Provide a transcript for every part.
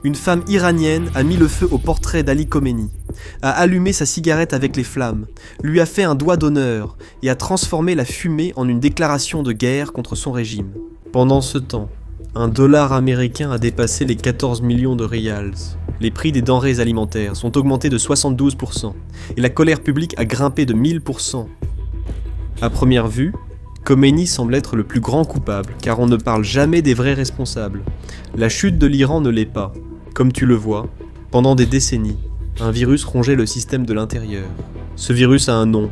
Une femme iranienne a mis le feu au portrait d'Ali Khomeini, a allumé sa cigarette avec les flammes, lui a fait un doigt d'honneur et a transformé la fumée en une déclaration de guerre contre son régime. Pendant ce temps, un dollar américain a dépassé les 14 millions de rials. Les prix des denrées alimentaires sont augmentés de 72% et la colère publique a grimpé de 1000%. À première vue, Khomeini semble être le plus grand coupable, car on ne parle jamais des vrais responsables. La chute de l'Iran ne l'est pas. Comme tu le vois, pendant des décennies, un virus rongeait le système de l'intérieur. Ce virus a un nom,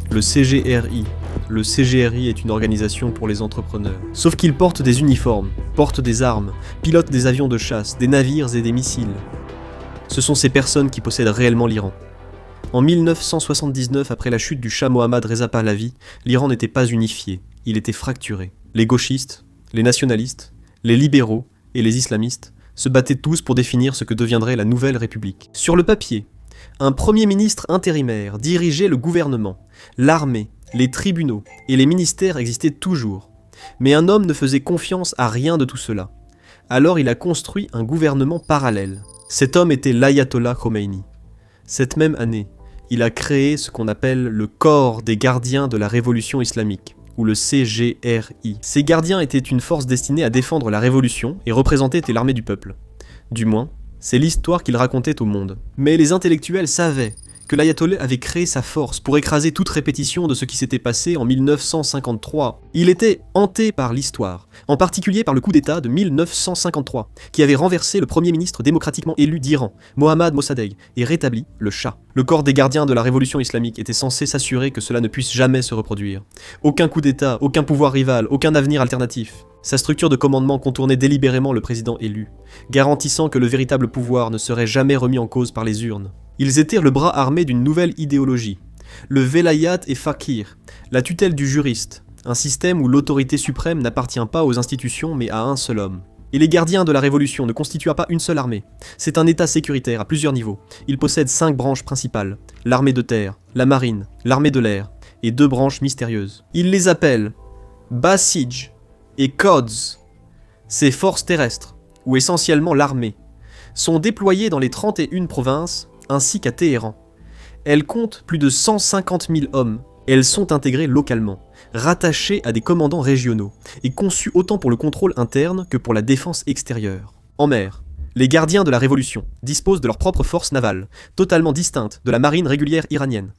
le CGRI. Le CGRI est une organisation pour les entrepreneurs. Sauf qu'ils portent des uniformes, portent des armes, pilotent des avions de chasse, des navires et des missiles. Ce sont ces personnes qui possèdent réellement l'Iran. En 1979, après la chute du Shah Mohammad Reza Pahlavi, l'Iran n'était pas unifié, il était fracturé. Les gauchistes, les nationalistes, les libéraux et les islamistes se battaient tous pour définir ce que deviendrait la nouvelle République. Sur le papier, un premier ministre intérimaire dirigeait le gouvernement, l'armée, les tribunaux et les ministères existaient toujours. Mais un homme ne faisait confiance à rien de tout cela. Alors il a construit un gouvernement parallèle. Cet homme était l'Ayatollah Khomeini. Cette même année, il a créé ce qu'on appelle le Corps des gardiens de la révolution islamique, ou le CGRI. Ces gardiens étaient une force destinée à défendre la révolution et représentaient l'armée du peuple. Du moins, c'est l'histoire qu'il racontait au monde. Mais les intellectuels savaient que l'ayatollah avait créé sa force pour écraser toute répétition de ce qui s'était passé en 1953. Il était hanté par l'histoire, en particulier par le coup d'État de 1953, qui avait renversé le premier ministre démocratiquement élu d'Iran, Mohammad Mossadegh, et rétabli le Shah. Le corps des gardiens de la révolution islamique était censé s'assurer que cela ne puisse jamais se reproduire. Aucun coup d'État, aucun pouvoir rival, aucun avenir alternatif. Sa structure de commandement contournait délibérément le président élu, garantissant que le véritable pouvoir ne serait jamais remis en cause par les urnes. Ils étaient le bras armé d'une nouvelle idéologie, le Velayat et Fakir, la tutelle du juriste, un système où l'autorité suprême n'appartient pas aux institutions mais à un seul homme. Et les gardiens de la révolution ne constituent pas une seule armée, c'est un état sécuritaire à plusieurs niveaux. Il possède 5 branches principales, l'armée de terre, la marine, l'armée de l'air, et 2 branches mystérieuses. Il les appelle Basij et Quds. Ces forces terrestres, ou essentiellement l'armée, sont déployées dans les 31 provinces, ainsi qu'à Téhéran. Elles comptent plus de 150 000 hommes, et elles sont intégrées localement, rattachées à des commandants régionaux, et conçues autant pour le contrôle interne que pour la défense extérieure. En mer, les gardiens de la révolution disposent de leur propre force navale, totalement distincte de la marine régulière iranienne.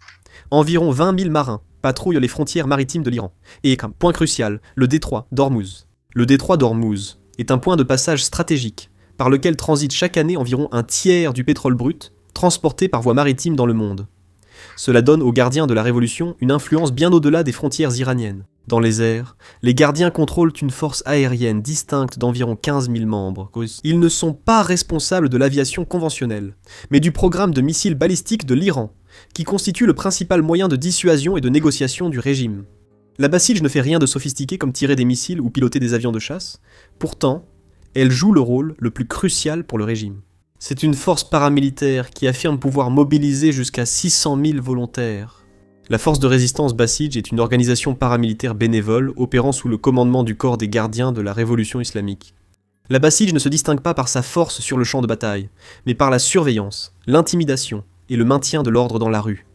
Environ 20 000 marins patrouillent les frontières maritimes de l'Iran, et comme point crucial, le détroit d'Ormuz. Le détroit d'Ormuz est un point de passage stratégique, par lequel transite chaque année environ un tiers du pétrole brut, transportés par voie maritime dans le monde. Cela donne aux gardiens de la Révolution une influence bien au-delà des frontières iraniennes. Dans les airs, les gardiens contrôlent une force aérienne distincte d'environ 15 000 membres. Ils ne sont pas responsables de l'aviation conventionnelle, mais du programme de missiles balistiques de l'Iran, qui constitue le principal moyen de dissuasion et de négociation du régime. La Basij ne fait rien de sophistiqué comme tirer des missiles ou piloter des avions de chasse, pourtant, elle joue le rôle le plus crucial pour le régime. C'est une force paramilitaire qui affirme pouvoir mobiliser jusqu'à 600 000 volontaires. La force de résistance Basij est une organisation paramilitaire bénévole opérant sous le commandement du corps des gardiens de la révolution islamique. La Basij ne se distingue pas par sa force sur le champ de bataille, mais par la surveillance, l'intimidation et le maintien de l'ordre dans la rue.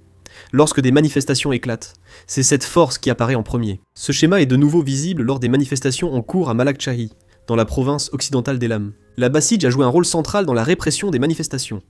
Lorsque des manifestations éclatent, c'est cette force qui apparaît en premier. Ce schéma est de nouveau visible lors des manifestations en cours à Malakchahi, dans la province occidentale d'Elam. La Basij a joué un rôle central dans la répression des manifestations.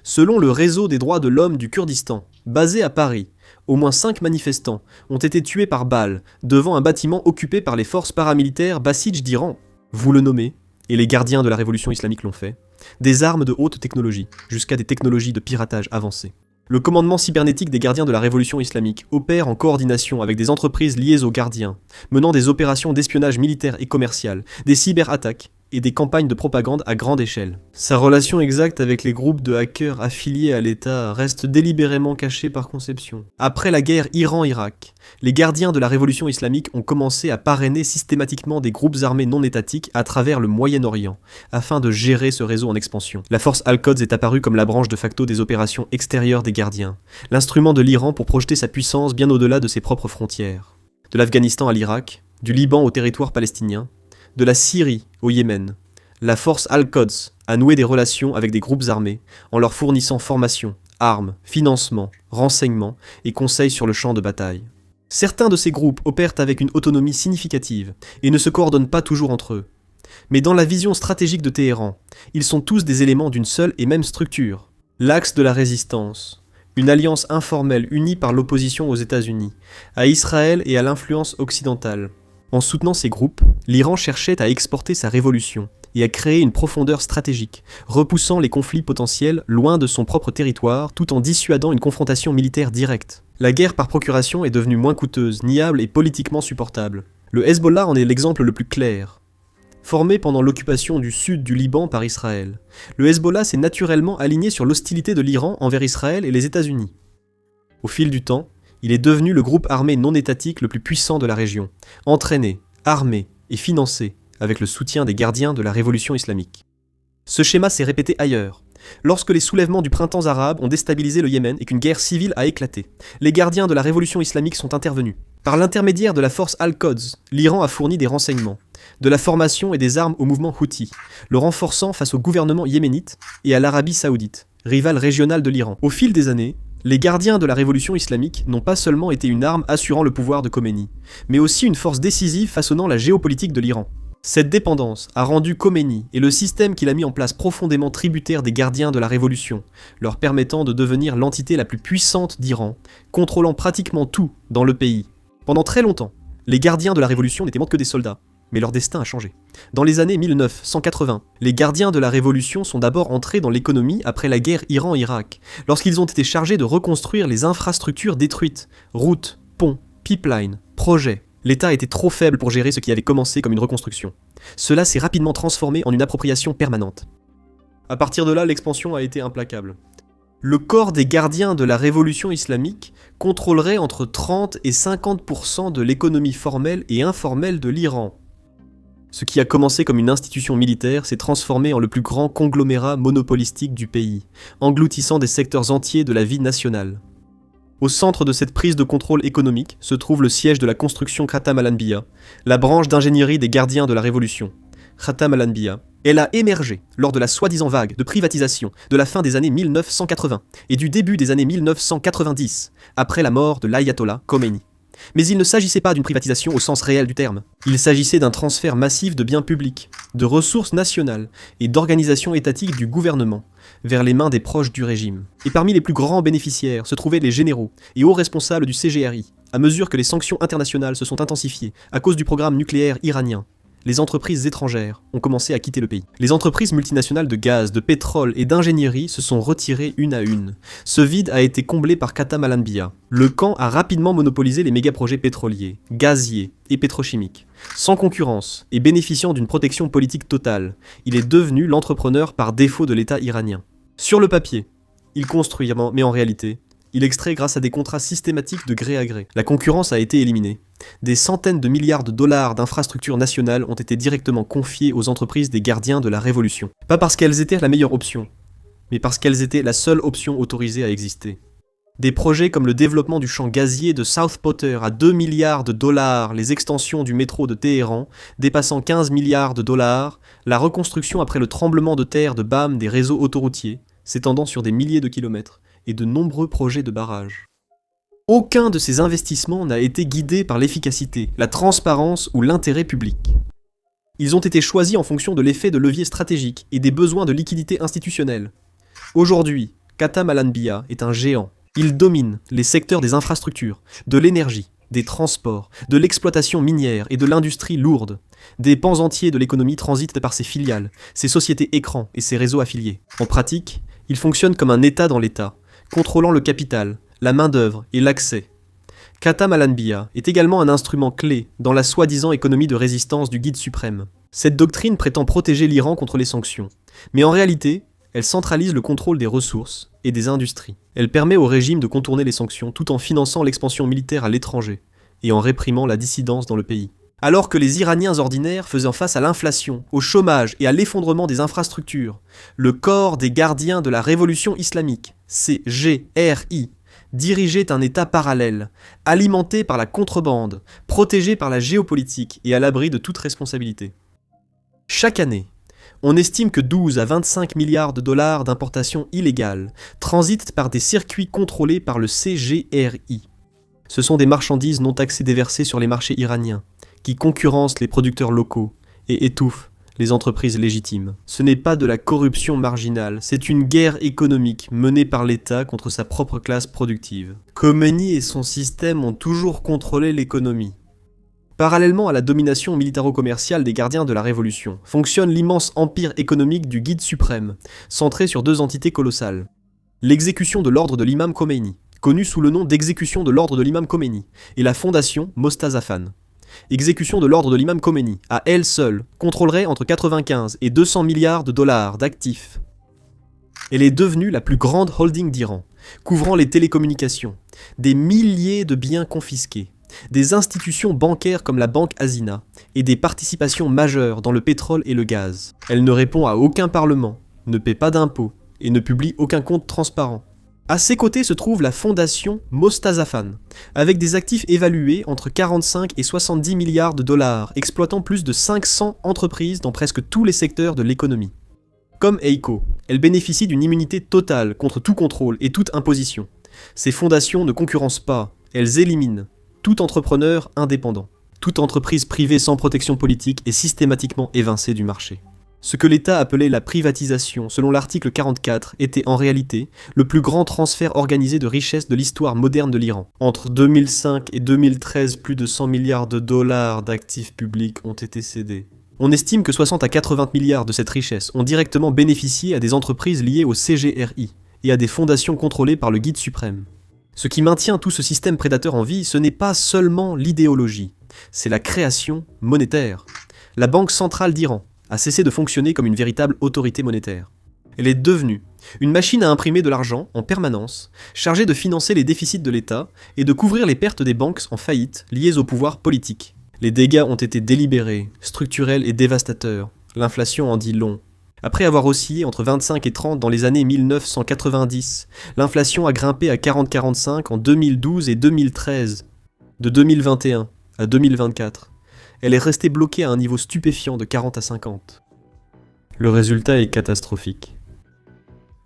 Selon le réseau des droits de l'homme du Kurdistan, basé à Paris, au moins 5 manifestants ont été tués par balles devant un bâtiment occupé par les forces paramilitaires Basij d'Iran. Vous le nommez, et les gardiens de la révolution islamique l'ont fait, des armes de haute technologie, jusqu'à des technologies de piratage avancées. Le commandement cybernétique des gardiens de la révolution islamique opère en coordination avec des entreprises liées aux gardiens, menant des opérations d'espionnage militaire et commercial, des cyberattaques et des campagnes de propagande à grande échelle. Sa relation exacte avec les groupes de hackers affiliés à l'État reste délibérément cachée par conception. Après la guerre Iran-Irak, les gardiens de la révolution islamique ont commencé à parrainer systématiquement des groupes armés non étatiques à travers le Moyen-Orient, afin de gérer ce réseau en expansion. La force Al-Quds est apparue comme la branche de facto des opérations extérieures des gardiens, l'instrument de l'Iran pour projeter sa puissance bien au-delà de ses propres frontières. De l'Afghanistan à l'Irak, du Liban au territoire palestinien, de la Syrie au Yémen, la force Al-Quds à nouer des relations avec des groupes armés, en leur fournissant formation, armes, financement, renseignements et conseils sur le champ de bataille. Certains de ces groupes opèrent avec une autonomie significative et ne se coordonnent pas toujours entre eux. Mais dans la vision stratégique de Téhéran, ils sont tous des éléments d'une seule et même structure. L'axe de la résistance, une alliance informelle unie par l'opposition aux États-Unis, à Israël et à l'influence occidentale. En soutenant ces groupes, l'Iran cherchait à exporter sa révolution et à créer une profondeur stratégique, repoussant les conflits potentiels loin de son propre territoire tout en dissuadant une confrontation militaire directe. La guerre par procuration est devenue moins coûteuse, niable et politiquement supportable. Le Hezbollah en est l'exemple le plus clair. Formé pendant l'occupation du sud du Liban par Israël, le Hezbollah s'est naturellement aligné sur l'hostilité de l'Iran envers Israël et les États-Unis. Au fil du temps, il est devenu le groupe armé non étatique le plus puissant de la région, entraîné, armé et financé avec le soutien des gardiens de la révolution islamique. Ce schéma s'est répété ailleurs. Lorsque les soulèvements du printemps arabe ont déstabilisé le Yémen et qu'une guerre civile a éclaté, les gardiens de la révolution islamique sont intervenus. Par l'intermédiaire de la force Al-Quds, l'Iran a fourni des renseignements, de la formation et des armes au mouvement Houthi, le renforçant face au gouvernement yéménite et à l'Arabie saoudite, rivale régionale de l'Iran. Au fil des années, les gardiens de la révolution islamique n'ont pas seulement été une arme assurant le pouvoir de Khomeini, mais aussi une force décisive façonnant la géopolitique de l'Iran. Cette dépendance a rendu Khomeini et le système qu'il a mis en place profondément tributaire des gardiens de la révolution, leur permettant de devenir l'entité la plus puissante d'Iran, contrôlant pratiquement tout dans le pays. Pendant très longtemps, les gardiens de la révolution n'étaient que des soldats, mais leur destin a changé. Dans les années 1980, les gardiens de la révolution sont d'abord entrés dans l'économie après la guerre Iran-Irak, lorsqu'ils ont été chargés de reconstruire les infrastructures détruites, routes, ponts, pipelines, projets. L'État était trop faible pour gérer ce qui avait commencé comme une reconstruction. Cela s'est rapidement transformé en une appropriation permanente. À partir de là, l'expansion a été implacable. Le corps des gardiens de la révolution islamique contrôlerait entre 30 et 50% de l'économie formelle et informelle de l'Iran. Ce qui a commencé comme une institution militaire s'est transformé en le plus grand conglomérat monopolistique du pays, engloutissant des secteurs entiers de la vie nationale. Au centre de cette prise de contrôle économique se trouve le siège de la construction Khatam al-Anbiya, la branche d'ingénierie des gardiens de la Révolution. Khatam al-Anbiya, elle a émergé lors de la soi-disant vague de privatisation de la fin des années 1980 et du début des années 1990, après la mort de l'ayatollah Khomeini. Mais il ne s'agissait pas d'une privatisation au sens réel du terme. Il s'agissait d'un transfert massif de biens publics, de ressources nationales et d'organisations étatiques du gouvernement vers les mains des proches du régime. Et parmi les plus grands bénéficiaires se trouvaient les généraux et hauts responsables du CGRI, à mesure que les sanctions internationales se sont intensifiées à cause du programme nucléaire iranien. Les entreprises étrangères ont commencé à quitter le pays. Les entreprises multinationales de gaz, de pétrole et d'ingénierie se sont retirées une à une. Ce vide a été comblé par Khatam al-Anbiya. Le camp a rapidement monopolisé les méga-projets pétroliers, gaziers et pétrochimiques. Sans concurrence et bénéficiant d'une protection politique totale, il est devenu l'entrepreneur par défaut de l'État iranien. Sur le papier, il construit, mais en réalité, il extrait grâce à des contrats systématiques de gré à gré. La concurrence a été éliminée. Des centaines de milliards de dollars d'infrastructures nationales ont été directement confiés aux entreprises des gardiens de la Révolution. Pas parce qu'elles étaient la meilleure option, mais parce qu'elles étaient la seule option autorisée à exister. Des projets comme le développement du champ gazier de South Potter à 2 milliards de dollars, les extensions du métro de Téhéran, dépassant 15 milliards de dollars, la reconstruction après le tremblement de terre de Bam des réseaux autoroutiers, s'étendant sur des milliers de kilomètres, et de nombreux projets de barrages. Aucun de ces investissements n'a été guidé par l'efficacité, la transparence ou l'intérêt public. Ils ont été choisis en fonction de l'effet de levier stratégique et des besoins de liquidité institutionnelle. Aujourd'hui, Khatam al-Anbiya est un géant. Il domine les secteurs des infrastructures, de l'énergie, des transports, de l'exploitation minière et de l'industrie lourde. Des pans entiers de l'économie transitent par ses filiales, ses sociétés écrans et ses réseaux affiliés. En pratique, il fonctionne comme un État dans l'État, contrôlant le capital, la main-d'œuvre et l'accès. Khatam al-Anbiya est également un instrument clé dans la soi-disant économie de résistance du guide suprême. Cette doctrine prétend protéger l'Iran contre les sanctions, mais en réalité, elle centralise le contrôle des ressources et des industries. Elle permet au régime de contourner les sanctions tout en finançant l'expansion militaire à l'étranger et en réprimant la dissidence dans le pays. Alors que les Iraniens ordinaires faisaient face à l'inflation, au chômage et à l'effondrement des infrastructures, le corps des gardiens de la révolution islamique, CGRI, dirigeait un État parallèle, alimenté par la contrebande, protégé par la géopolitique et à l'abri de toute responsabilité. Chaque année, On estime que 12 à 25 milliards de dollars d'importations illégales transitent par des circuits contrôlés par le CGRI. Ce sont des marchandises non taxées déversées sur les marchés iraniens, qui concurrencent les producteurs locaux et étouffent les entreprises légitimes. Ce n'est pas de la corruption marginale, c'est une guerre économique menée par l'État contre sa propre classe productive. Khomeini et son système ont toujours contrôlé l'économie. Parallèlement à la domination militaro-commerciale des gardiens de la Révolution, fonctionne l'immense empire économique du Guide suprême, centré sur deux entités colossales. L'exécution de l'ordre de l'imam Khomeini, connue sous le nom d'exécution de l'ordre de l'imam Khomeini, et la fondation Mostazafan. Exécution de l'ordre de l'imam Khomeini, à elle seule, contrôlerait entre 95 et 200 milliards de dollars d'actifs. Elle est devenue la plus grande holding d'Iran, couvrant les télécommunications, des milliers de biens confisqués, des institutions bancaires comme la banque Hazina, et des participations majeures dans le pétrole et le gaz. Elle ne répond à aucun parlement, ne paie pas d'impôts, et ne publie aucun compte transparent. À ses côtés se trouve la fondation Mostazafan, avec des actifs évalués entre 45 et 70 milliards de dollars, exploitant plus de 500 entreprises dans presque tous les secteurs de l'économie. Comme Eiko, elle bénéficie d'une immunité totale contre tout contrôle et toute imposition. Ces fondations ne concurrencent pas, elles éliminent tout entrepreneur indépendant. Toute entreprise privée sans protection politique est systématiquement évincée du marché. Ce que l'État appelait la privatisation, selon l'article 44, était en réalité le plus grand transfert organisé de richesses de l'histoire moderne de l'Iran. Entre 2005 et 2013, plus de 100 milliards de dollars d'actifs publics ont été cédés. On estime que 60 à 80 milliards de cette richesse ont directement bénéficié à des entreprises liées au CGRI et à des fondations contrôlées par le Guide suprême. Ce qui maintient tout ce système prédateur en vie, ce n'est pas seulement l'idéologie, c'est la création monétaire. La Banque centrale d'Iran a cessé de fonctionner comme une véritable autorité monétaire. Elle est devenue une machine à imprimer de l'argent en permanence, chargée de financer les déficits de l'État et de couvrir les pertes des banques en faillite liées au pouvoir politique. Les dégâts ont été délibérés, structurels et dévastateurs. L'inflation en dit long. Après avoir oscillé entre 25 et 30 dans les années 1990, l'inflation a grimpé à 40-45 en 2012 et 2013. De 2021 à 2024, elle est restée bloquée à un niveau stupéfiant de 40 à 50. Le résultat est catastrophique.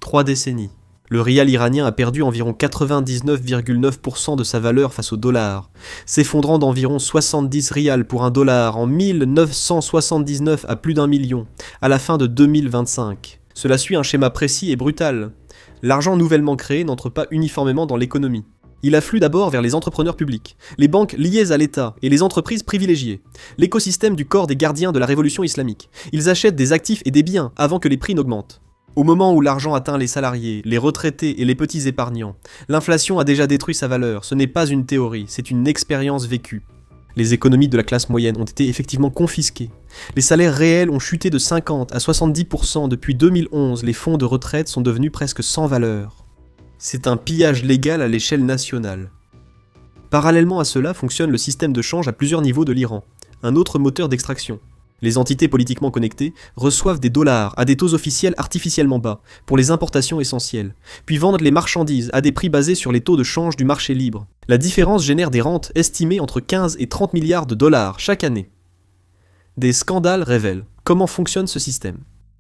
3 décennies. Le rial iranien a perdu environ 99,9% de sa valeur face au dollar, s'effondrant d'environ 70 rials pour un dollar en 1979 à plus d'1 million, à la fin de 2025. Cela suit un schéma précis et brutal. L'argent nouvellement créé n'entre pas uniformément dans l'économie. Il afflue d'abord vers les entrepreneurs publics, les banques liées à l'État et les entreprises privilégiées, l'écosystème du corps des gardiens de la révolution islamique. Ils achètent des actifs et des biens avant que les prix n'augmentent. Au moment où l'argent atteint les salariés, les retraités et les petits épargnants, l'inflation a déjà détruit sa valeur. Ce n'est pas une théorie, c'est une expérience vécue. Les économies de la classe moyenne ont été effectivement confisquées. Les salaires réels ont chuté de 50 à 70% depuis 2011. Les fonds de retraite sont devenus presque sans valeur. C'est un pillage légal à l'échelle nationale. Parallèlement à cela fonctionne le système de change à plusieurs niveaux de l'Iran, un autre moteur d'extraction. Les entités politiquement connectées reçoivent des dollars à des taux officiels artificiellement bas pour les importations essentielles, puis vendent les marchandises à des prix basés sur les taux de change du marché libre. La différence génère des rentes estimées entre 15 et 30 milliards de dollars chaque année. Des scandales révèlent comment fonctionne ce système.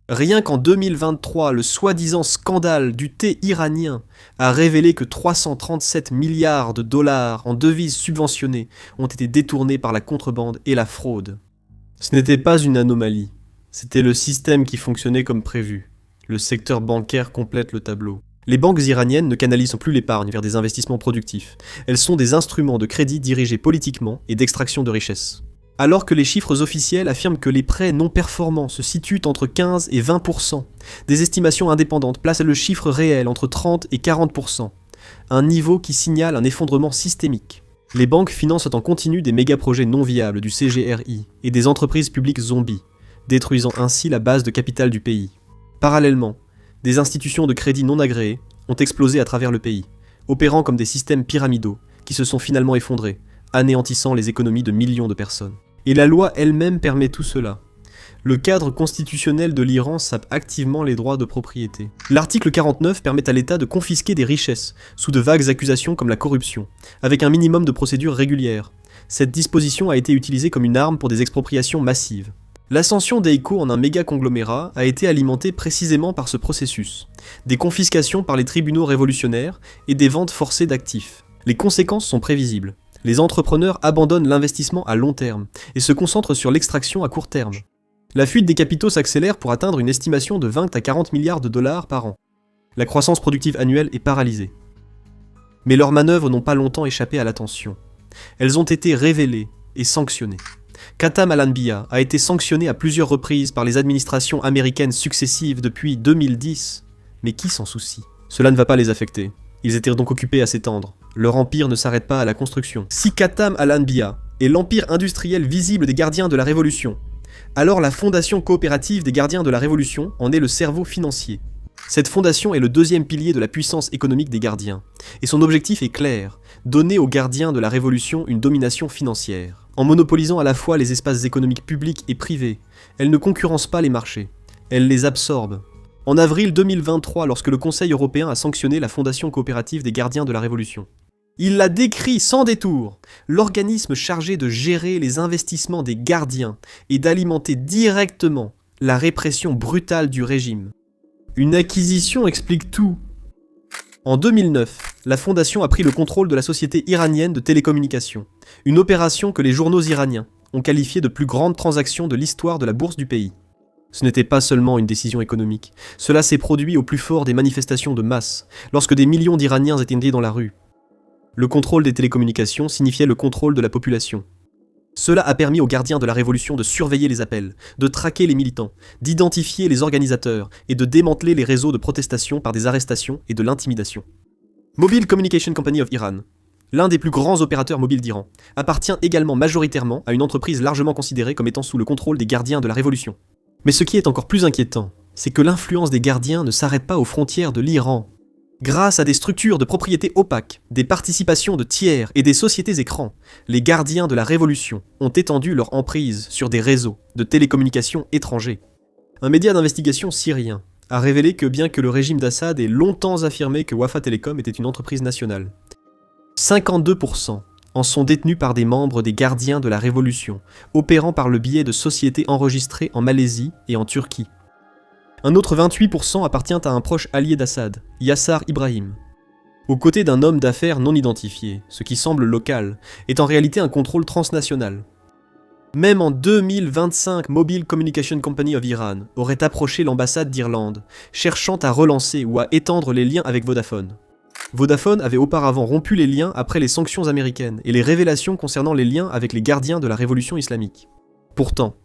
Rien qu'en 2023, le soi-disant scandale du thé iranien a révélé que 337 milliards de dollars en devises subventionnées ont été détournés par la contrebande et la fraude. Ce n'était pas une anomalie, c'était le système qui fonctionnait comme prévu. Le secteur bancaire complète le tableau. Les banques iraniennes ne canalisent plus l'épargne vers des investissements productifs. Elles sont des instruments de crédit dirigés politiquement et d'extraction de richesses. Alors que les chiffres officiels affirment que les prêts non performants se situent entre 15 et 20%, des estimations indépendantes placent le chiffre réel entre 30 et 40%, un niveau qui signale un effondrement systémique. Les banques financent en continu des méga-projets non viables du CGRI et des entreprises publiques zombies, détruisant ainsi la base de capital du pays. Parallèlement, des institutions de crédit non agréées ont explosé à travers le pays, opérant comme des systèmes pyramidaux qui se sont finalement effondrés, anéantissant les économies de millions de personnes. Et la loi elle-même permet tout cela. Le cadre constitutionnel de l'Iran sape activement les droits de propriété. L'article 49 permet à l'État de confisquer des richesses, sous de vagues accusations comme la corruption, avec un minimum de procédures régulières. Cette disposition a été utilisée comme une arme pour des expropriations massives. L'ascension d'Eiko en un méga conglomérat a été alimentée précisément par ce processus, des confiscations par les tribunaux révolutionnaires et des ventes forcées d'actifs. Les conséquences sont prévisibles. Les entrepreneurs abandonnent l'investissement à long terme et se concentrent sur l'extraction à court terme. La fuite des capitaux s'accélère pour atteindre une estimation de 20 à 40 milliards de dollars par an. La croissance productive annuelle est paralysée. Mais leurs manœuvres n'ont pas longtemps échappé à l'attention. Elles ont été révélées et sanctionnées. Khatam Al-Anbiya a été sanctionné à plusieurs reprises par les administrations américaines successives depuis 2010. Mais qui s'en soucie? Cela ne va pas les affecter. Ils étaient donc occupés à s'étendre. Leur empire ne s'arrête pas à la construction. Si Khatam Al-Anbiya est l'empire industriel visible des gardiens de la Révolution, alors la Fondation coopérative des gardiens de la Révolution en est le cerveau financier. Cette fondation est le deuxième pilier de la puissance économique des gardiens, et son objectif est clair, donner aux gardiens de la Révolution une domination financière. En monopolisant à la fois les espaces économiques publics et privés, elle ne concurrence pas les marchés, elle les absorbe. En avril 2023, lorsque le Conseil européen a sanctionné la Fondation coopérative des gardiens de la Révolution, il l'a décrit sans détour, l'organisme chargé de gérer les investissements des gardiens et d'alimenter directement la répression brutale du régime. Une acquisition explique tout. En 2009, la fondation a pris le contrôle de la société iranienne de télécommunications, une opération que les journaux iraniens ont qualifiée de plus grande transaction de l'histoire de la bourse du pays. Ce n'était pas seulement une décision économique, cela s'est produit au plus fort des manifestations de masse, lorsque des millions d'Iraniens étaient dans la rue. Le contrôle des télécommunications signifiait le contrôle de la population. Cela a permis aux gardiens de la Révolution de surveiller les appels, de traquer les militants, d'identifier les organisateurs et de démanteler les réseaux de protestation par des arrestations et de l'intimidation. Mobile Communication Company of Iran, l'un des plus grands opérateurs mobiles d'Iran, appartient également majoritairement à une entreprise largement considérée comme étant sous le contrôle des gardiens de la Révolution. Mais ce qui est encore plus inquiétant, c'est que l'influence des gardiens ne s'arrête pas aux frontières de l'Iran. Grâce à des structures de propriété opaques, des participations de tiers et des sociétés écrans, les gardiens de la Révolution ont étendu leur emprise sur des réseaux de télécommunications étrangers. Un média d'investigation syrien a révélé que bien que le régime d'Assad ait longtemps affirmé que Wafa Telecom était une entreprise nationale, 52% en sont détenus par des membres des gardiens de la Révolution, opérant par le biais de sociétés enregistrées en Malaisie et en Turquie. Un autre 28% appartient à un proche allié d'Assad, Yassar Ibrahim. Aux côtés d'un homme d'affaires non identifié, ce qui semble local, est en réalité un contrôle transnational. Même en 2025, Mobile Communication Company of Iran aurait approché l'ambassade d'Irlande, cherchant à relancer ou à étendre les liens avec Vodafone. Vodafone avait auparavant rompu les liens après les sanctions américaines et les révélations concernant les liens avec les gardiens de la révolution islamique. Pourtant,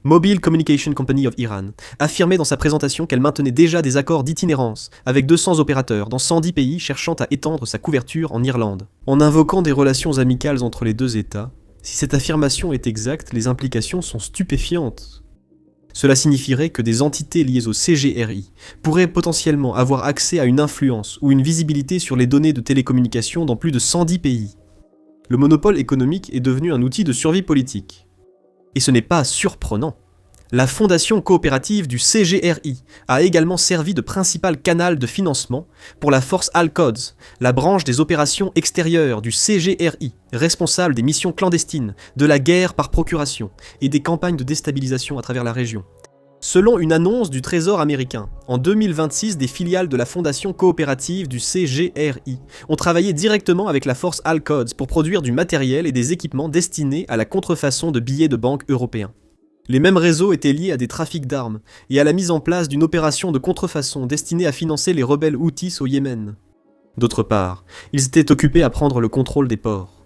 Mobile Communication Company of Iran affirmait dans sa présentation qu'elle maintenait déjà des accords d'itinérance avec 200 opérateurs dans 110 pays cherchant à étendre sa couverture en Irlande. En invoquant des relations amicales entre les deux États, si cette affirmation est exacte, les implications sont stupéfiantes. Cela signifierait que des entités liées au CGRI pourraient potentiellement avoir accès à une influence ou une visibilité sur les données de télécommunications dans plus de 110 pays. Le monopole économique est devenu un outil de survie politique. Et ce n'est pas surprenant. La fondation coopérative du CGRI a également servi de principal canal de financement pour la force Al-Quds, la branche des opérations extérieures du CGRI, responsable des missions clandestines, de la guerre par procuration et des campagnes de déstabilisation à travers la région. Selon une annonce du Trésor américain, en 2026, des filiales de la fondation coopérative du CGRI ont travaillé directement avec la force Al-Quds pour produire du matériel et des équipements destinés à la contrefaçon de billets de banque européens. Les mêmes réseaux étaient liés à des trafics d'armes et à la mise en place d'une opération de contrefaçon destinée à financer les rebelles Houthis au Yémen. D'autre part, ils étaient occupés à prendre le contrôle des ports.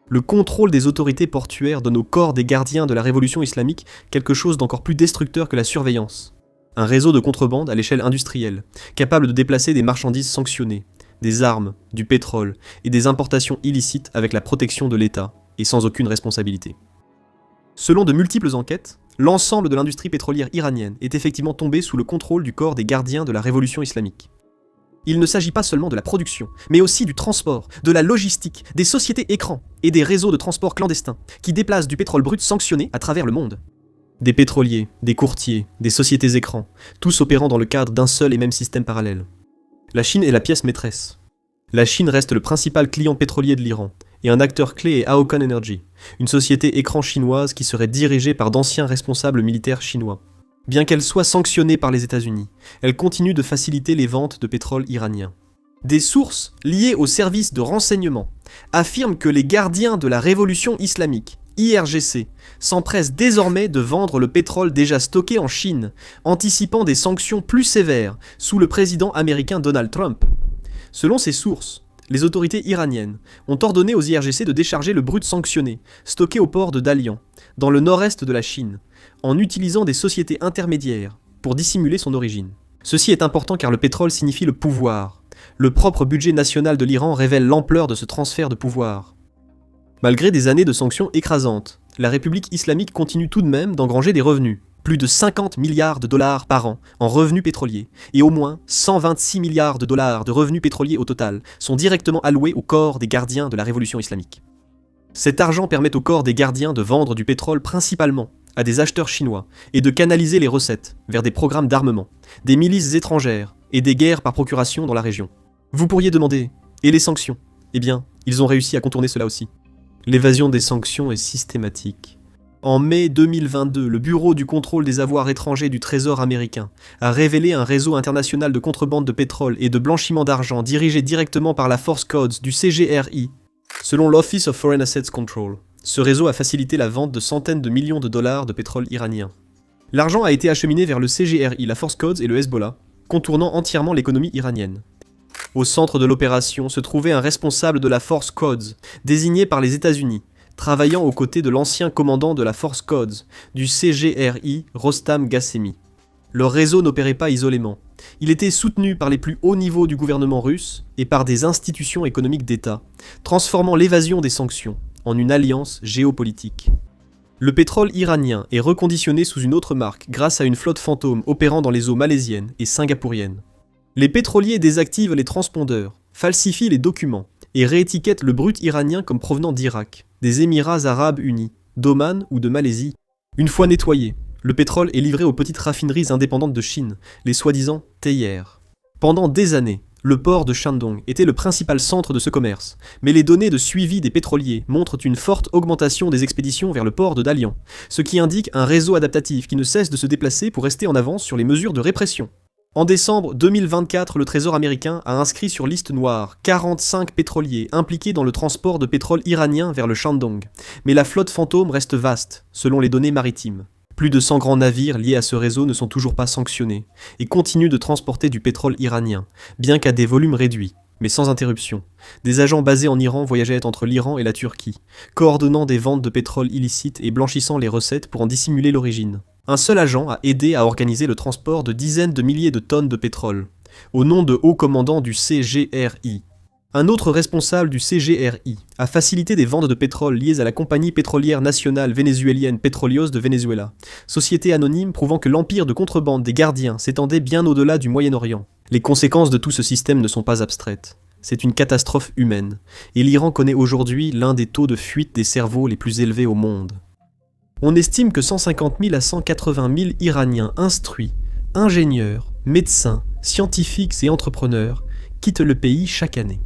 Le contrôle des autorités portuaires donne au corps des gardiens de la révolution islamique quelque chose d'encore plus destructeur que la surveillance. Un réseau de contrebande à l'échelle industrielle, capable de déplacer des marchandises sanctionnées, des armes, du pétrole et des importations illicites avec la protection de l'État et sans aucune responsabilité. Selon de multiples enquêtes, l'ensemble de l'industrie pétrolière iranienne est effectivement tombé sous le contrôle du corps des gardiens de la révolution islamique. Il ne s'agit pas seulement de la production, mais aussi du transport, de la logistique, des sociétés écrans et des réseaux de transport clandestins qui déplacent du pétrole brut sanctionné à travers le monde. Des pétroliers, des courtiers, des sociétés écrans, tous opérant dans le cadre d'un seul et même système parallèle. La Chine est la pièce maîtresse. La Chine reste le principal client pétrolier de l'Iran et un acteur clé est Aocon Energy, une société écran chinoise qui serait dirigée par d'anciens responsables militaires chinois. Bien qu'elle soit sanctionnée par les États-Unis, elle continue de faciliter les ventes de pétrole iranien. Des sources liées au service de renseignement affirment que les gardiens de la révolution islamique, IRGC, s'empressent désormais de vendre le pétrole déjà stocké en Chine, anticipant des sanctions plus sévères sous le président américain Donald Trump. Selon ces sources, les autorités iraniennes ont ordonné aux IRGC de décharger le brut sanctionné, stocké au port de Dalian, dans le nord-est de la Chine, en utilisant des sociétés intermédiaires pour dissimuler son origine. Ceci est important car le pétrole signifie le pouvoir. Le propre budget national de l'Iran révèle l'ampleur de ce transfert de pouvoir. Malgré des années de sanctions écrasantes, la République islamique continue tout de même d'engranger des revenus. Plus de 50 milliards de dollars par an en revenus pétroliers, et au moins 126 milliards de dollars de revenus pétroliers au total sont directement alloués au corps des gardiens de la révolution islamique. Cet argent permet au corps des gardiens de vendre du pétrole principalement à des acheteurs chinois et de canaliser les recettes vers des programmes d'armement, des milices étrangères et des guerres par procuration dans la région. Vous pourriez demander, et les sanctions? Eh bien, ils ont réussi à contourner cela aussi. L'évasion des sanctions est systématique. En mai 2022, le Bureau du contrôle des avoirs étrangers du Trésor américain a révélé un réseau international de contrebande de pétrole et de blanchiment d'argent dirigé directement par la Force Codes du CGRI. Selon l'Office of Foreign Assets Control, ce réseau a facilité la vente de centaines de millions de dollars de pétrole iranien. L'argent a été acheminé vers le CGRI, la Force Codes et le Hezbollah, contournant entièrement l'économie iranienne. Au centre de l'opération se trouvait un responsable de la Force Codes, désigné par les États-Unis, travaillant aux côtés de l'ancien commandant de la Force Codes, du CGRI, Rostam Ghasemi. Leur réseau n'opérait pas isolément. Il était soutenu par les plus hauts niveaux du gouvernement russe et par des institutions économiques d'État, transformant l'évasion des sanctions en une alliance géopolitique. Le pétrole iranien est reconditionné sous une autre marque grâce à une flotte fantôme opérant dans les eaux malaisiennes et singapouriennes. Les pétroliers désactivent les transpondeurs, falsifient les documents et réétiquettent le brut iranien comme provenant d'Irak, des Émirats arabes unis, d'Oman ou de Malaisie. Une fois nettoyé, le pétrole est livré aux petites raffineries indépendantes de Chine, les soi-disant théières. Pendant des années, le port de Shandong était le principal centre de ce commerce, mais les données de suivi des pétroliers montrent une forte augmentation des expéditions vers le port de Dalian, ce qui indique un réseau adaptatif qui ne cesse de se déplacer pour rester en avance sur les mesures de répression. En décembre 2024, le Trésor américain a inscrit sur liste noire 45 pétroliers impliqués dans le transport de pétrole iranien vers le Shandong. Mais la flotte fantôme reste vaste, selon les données maritimes. Plus de 100 grands navires liés à ce réseau ne sont toujours pas sanctionnés et continuent de transporter du pétrole iranien, bien qu'à des volumes réduits, mais sans interruption. Des agents basés en Iran voyageaient entre l'Iran et la Turquie, coordonnant des ventes de pétrole illicites et blanchissant les recettes pour en dissimuler l'origine. Un seul agent a aidé à organiser le transport de dizaines de milliers de tonnes de pétrole, au nom de haut commandant du CGRI. Un autre responsable du CGRI a facilité des ventes de pétrole liées à la compagnie pétrolière nationale vénézuélienne Petróleos de Venezuela, société anonyme prouvant que l'empire de contrebande des gardiens s'étendait bien au-delà du Moyen-Orient. Les conséquences de tout ce système ne sont pas abstraites. C'est une catastrophe humaine, et l'Iran connaît aujourd'hui l'un des taux de fuite des cerveaux les plus élevés au monde. On estime que 150 000 à 180 000 Iraniens instruits, ingénieurs, médecins, scientifiques et entrepreneurs quittent le pays chaque année.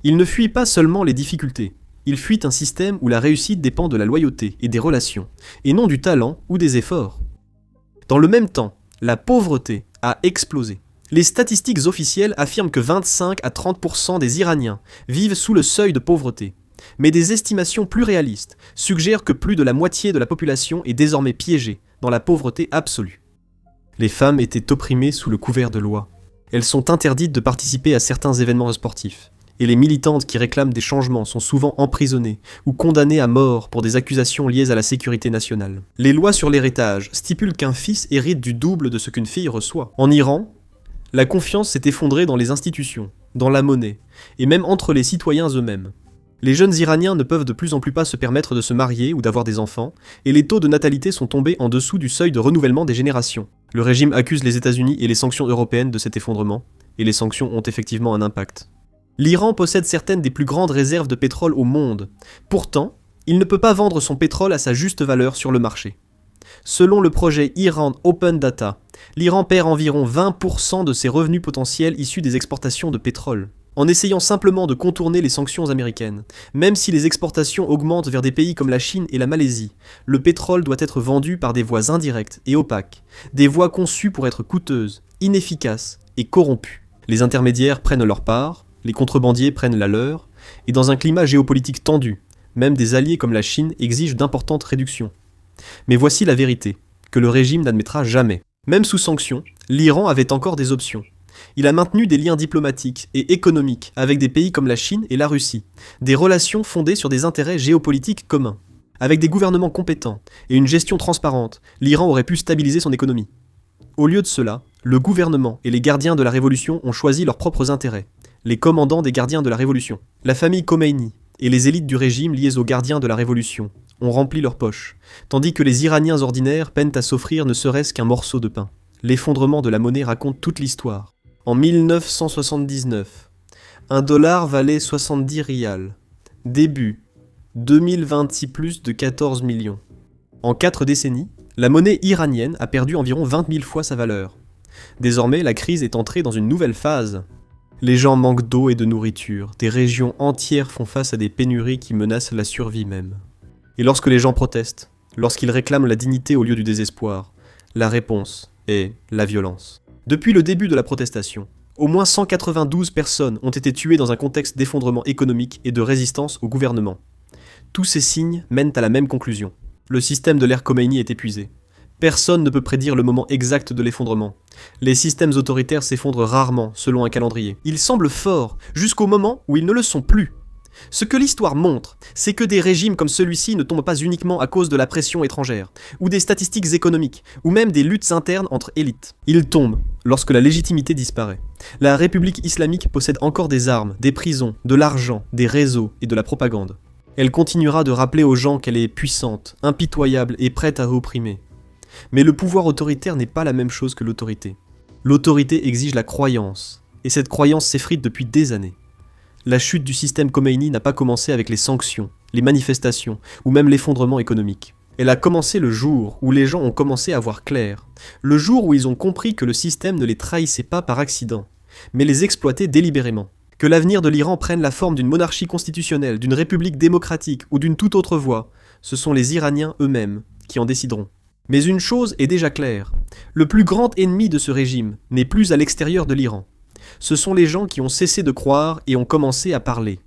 Ils ne fuient pas seulement les difficultés, ils fuient un système où la réussite dépend de la loyauté et des relations, et non du talent ou des efforts. Dans le même temps, la pauvreté a explosé. Les statistiques officielles affirment que 25 à 30% des Iraniens vivent sous le seuil de pauvreté. Mais des estimations plus réalistes suggèrent que plus de la moitié de la population est désormais piégée dans la pauvreté absolue. Les femmes étaient opprimées sous le couvert de loi. Elles sont interdites de participer à certains événements sportifs, et les militantes qui réclament des changements sont souvent emprisonnées ou condamnées à mort pour des accusations liées à la sécurité nationale. Les lois sur l'héritage stipulent qu'un fils hérite du double de ce qu'une fille reçoit. En Iran, la confiance s'est effondrée dans les institutions, dans la monnaie, et même entre les citoyens eux-mêmes. Les jeunes Iraniens ne peuvent de plus en plus pas se permettre de se marier ou d'avoir des enfants, et les taux de natalité sont tombés en dessous du seuil de renouvellement des générations. Le régime accuse les États-Unis et les sanctions européennes de cet effondrement, et les sanctions ont effectivement un impact. L'Iran possède certaines des plus grandes réserves de pétrole au monde. Pourtant, il ne peut pas vendre son pétrole à sa juste valeur sur le marché. Selon le projet Iran Open Data, l'Iran perd environ 20% de ses revenus potentiels issus des exportations de pétrole. en essayant simplement de contourner les sanctions américaines. Même si les exportations augmentent vers des pays comme la Chine et la Malaisie, le pétrole doit être vendu par des voies indirectes et opaques, des voies conçues pour être coûteuses, inefficaces et corrompues. Les intermédiaires prennent leur part, les contrebandiers prennent la leur, et dans un climat géopolitique tendu, même des alliés comme la Chine exigent d'importantes réductions. Mais voici la vérité, que le régime n'admettra jamais. Même sous sanctions, l'Iran avait encore des options. Il a maintenu des liens diplomatiques et économiques avec des pays comme la Chine et la Russie, des relations fondées sur des intérêts géopolitiques communs. Avec des gouvernements compétents et une gestion transparente, l'Iran aurait pu stabiliser son économie. Au lieu de cela, le gouvernement et les gardiens de la révolution ont choisi leurs propres intérêts, les commandants des gardiens de la révolution. La famille Khomeini et les élites du régime liées aux gardiens de la révolution ont rempli leurs poches, tandis que les Iraniens ordinaires peinent à s'offrir ne serait-ce qu'un morceau de pain. L'effondrement de la monnaie raconte toute l'histoire. En 1979, un dollar valait 70 rials. Début 2026 plus de 14 millions. En 4 décennies, la monnaie iranienne a perdu environ 20 000 fois sa valeur. Désormais, la crise est entrée dans une nouvelle phase. Les gens manquent d'eau et de nourriture, des régions entières font face à des pénuries qui menacent la survie même. Et lorsque les gens protestent, lorsqu'ils réclament la dignité au lieu du désespoir, la réponse est la violence. Depuis le début de la protestation, au moins 192 personnes ont été tuées dans un contexte d'effondrement économique et de résistance au gouvernement. Tous ces signes mènent à la même conclusion. Le système de l'ère Khomeini est épuisé. Personne ne peut prédire le moment exact de l'effondrement. Les systèmes autoritaires s'effondrent rarement selon un calendrier. Ils semblent forts jusqu'au moment où ils ne le sont plus. Ce que l'histoire montre, c'est que des régimes comme celui-ci ne tombent pas uniquement à cause de la pression étrangère, ou des statistiques économiques, ou même des luttes internes entre élites. Ils tombent lorsque la légitimité disparaît. La République islamique possède encore des armes, des prisons, de l'argent, des réseaux et de la propagande. Elle continuera de rappeler aux gens qu'elle est puissante, impitoyable et prête à opprimer. Mais le pouvoir autoritaire n'est pas la même chose que l'autorité. L'autorité exige la croyance, et cette croyance s'effrite depuis des années. La chute du système Khomeini n'a pas commencé avec les sanctions, les manifestations, ou même l'effondrement économique. Elle a commencé le jour où les gens ont commencé à voir clair, le jour où ils ont compris que le système ne les trahissait pas par accident, mais les exploitait délibérément. Que l'avenir de l'Iran prenne la forme d'une monarchie constitutionnelle, d'une république démocratique ou d'une toute autre voie, ce sont les Iraniens eux-mêmes qui en décideront. Mais une chose est déjà claire, le plus grand ennemi de ce régime n'est plus à l'extérieur de l'Iran. Ce sont les gens qui ont cessé de croire et ont commencé à parler.